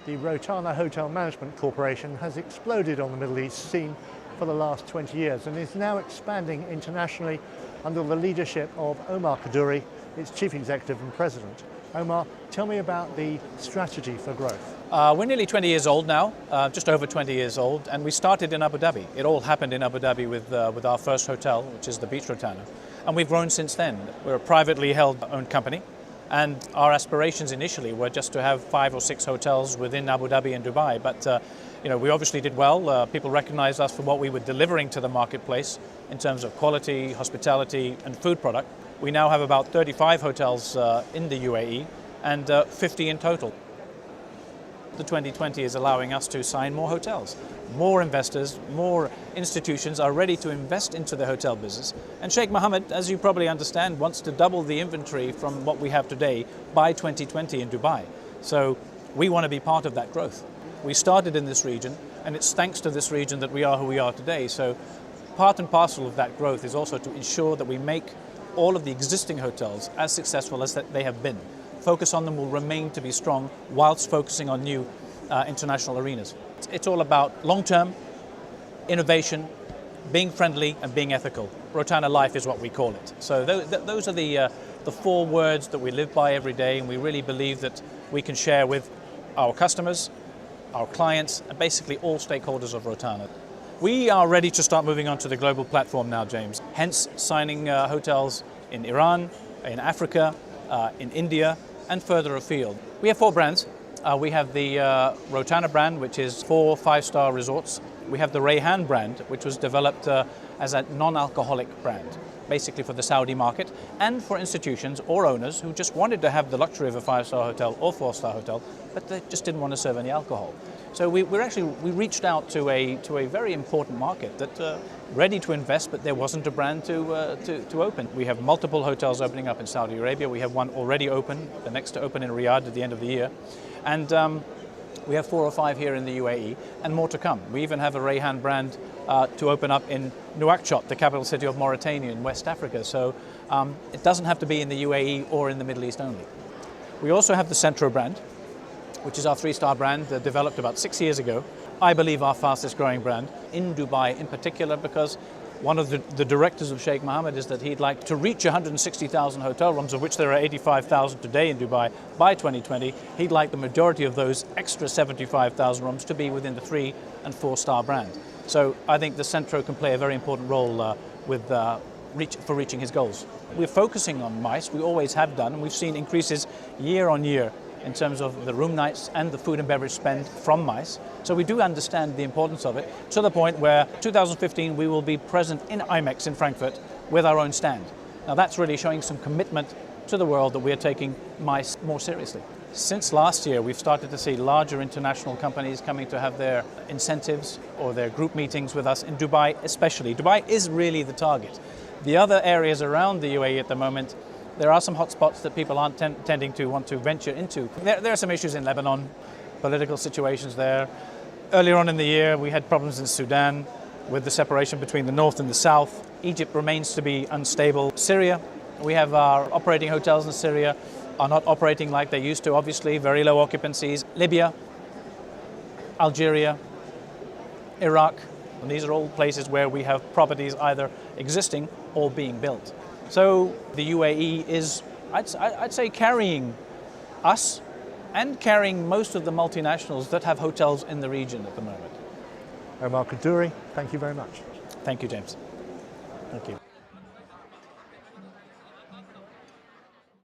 The Rotana Hotel Management Corporation has exploded on the Middle East scene for the last 20 years and is now expanding internationally under the leadership of Omer Kaddouri, its chief executive and president. Omer, tell me about the strategy for growth. We're nearly 20 years old now, just over 20 years old, and we started in Abu Dhabi. It all happened in Abu Dhabi with our first hotel, which is the Beach Rotana, and we've grown since then. We're a privately owned company, and our aspirations initially were just to have 5 or 6 hotels within Abu Dhabi and Dubai, but we obviously did well. People recognized us for what we were delivering to the marketplace in terms of quality, hospitality, and food product. We now have about 35 hotels in the UAE and 50 in total. The 2020 is allowing us to sign more hotels. More investors, more institutions are ready to invest into the hotel business. And Sheikh Mohammed, as you probably understand, wants to double the inventory from what we have today by 2020 in Dubai. So we want to be part of that growth. We started in this region, and it's thanks to this region that we are who we are today. So part and parcel of that growth is also to ensure that we make all of the existing hotels as successful as they have been. Focus on them will remain to be strong whilst focusing on new international arenas. It's all about long-term innovation, being friendly and being ethical. Rotana Life is what we call it. So those are the 4 words that we live by every day, and we really believe that we can share with our customers, our clients, and basically all stakeholders of Rotana. We are ready to start moving on to the global platform now, James. Hence signing hotels in Iran, in Africa, in India, and further afield. We have 4 brands. We have the Rotana brand, which is 4 5-star resorts. We have the Rayhan brand, which was developed as a non-alcoholic brand, basically for the Saudi market, and for institutions or owners who just wanted to have the luxury of a 5-star hotel or 4-star hotel, but they just didn't want to serve any alcohol. So we reached out to a very important market that ready to invest, but there wasn't a brand to open. We have multiple hotels opening up in Saudi Arabia. We have one already open, the next to open in Riyadh at the end of the year, and we have 4 or 5 here in the UAE, and more to come. We even have a Rayhan brand to open up in Nouakchott, the capital city of Mauritania in West Africa. So it doesn't have to be in the UAE or in the Middle East only. We also have the Centro brand, which is our 3-star brand developed about 6 years ago. I believe our fastest growing brand in Dubai in particular, because one of the directors of Sheikh Mohammed is that he'd like to reach 160,000 hotel rooms, of which there are 85,000 today in Dubai, by 2020. He'd like the majority of those extra 75,000 rooms to be within the 3- and 4-star brand. So I think the Centro can play a very important role for reaching his goals. We're focusing on MICE, we always have done, and we've seen increases year on year in terms of the room nights and the food and beverage spend from MICE. So we do understand the importance of it, to the point where 2015 we will be present in IMEX in Frankfurt with our own stand. Now that's really showing some commitment to the world that we are taking MICE more seriously. Since last year we've started to see larger international companies coming to have their incentives or their group meetings with us in Dubai especially. Dubai is really the target. The other areas around the UAE at the moment, there are some hotspots that people aren't tending to want to venture into. There are some issues in Lebanon, political situations there. Earlier on in the year, we had problems in Sudan with the separation between the north and the south. Egypt remains to be unstable. Syria, we have our operating hotels in Syria, are not operating like they used to, obviously, very low occupancies. Libya, Algeria, Iraq, and these are all places where we have properties either existing or being built. So the UAE is, I'd say, carrying us and carrying most of the multinationals that have hotels in the region at the moment. Omer Kaddouri, thank you very much. Thank you, James. Thank you.